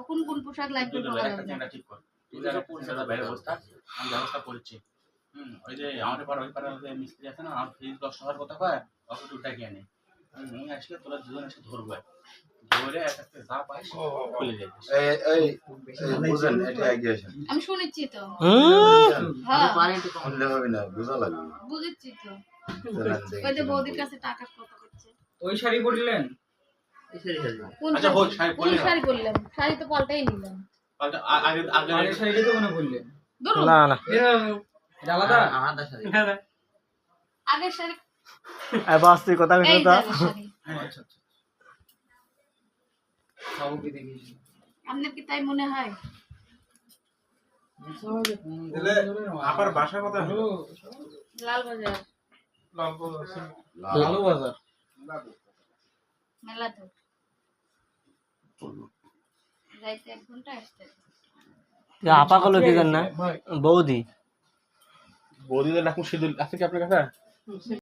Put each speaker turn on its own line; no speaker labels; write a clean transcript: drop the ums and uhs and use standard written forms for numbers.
কখন কোন পোশাক লাগবে বলা যাবে না।
ঠিক কর তুই যারা পরিষেবা বাইরে বসতা আমি ব্যবস্থা করছি ওই যে আমাদের পাড়া ওই পাড়ার যে মিস্ত্রি আছে না আমার ফ্রিজ লস হওয়ার কথা কয় ওকে দুটা কিনে নে আসলে তোরা দুজন এসে ধরবো ধরে এক একটা যা পাই খুলে যাবে
এই বুঝেন এটা আইডিয়া আছে
আমি শুনেছি তো
হ্যাঁ
শুনলে হবে না বুঝা লাগবে
বুঝেছি তো ওই যে বৌদির কাছে টাকা কত করছে
ওই শাড়ি পরলেন
কোন
আচ্ছা হোক শাড়ি
কোন
পরলে
শাড়ি বললাম শাড়ি তো পাল্টাই নিলাম
পাল্টা আগে আগে
আগের শাড়িটা তো মনে পড়লেন
ধরুন
না না
এটা আলাদা
আগের শাড়ি
বাস তুই কথা
এই
বলছিস
যে
তো
আগের শাড়ি
আচ্ছা আচ্ছা খাবো কি দেখি
আপনার কি তাই মনে হয়
আপার বাসা কথা হলো
লাল বাজার
লালু বাজার
মেলা তো যাইতে 1 ঘন্টা আসতে
আপা কলো কি জান না বৌদি
বৌদিদের ডাকুন সিঁদুর আছে কি আপনার কাছে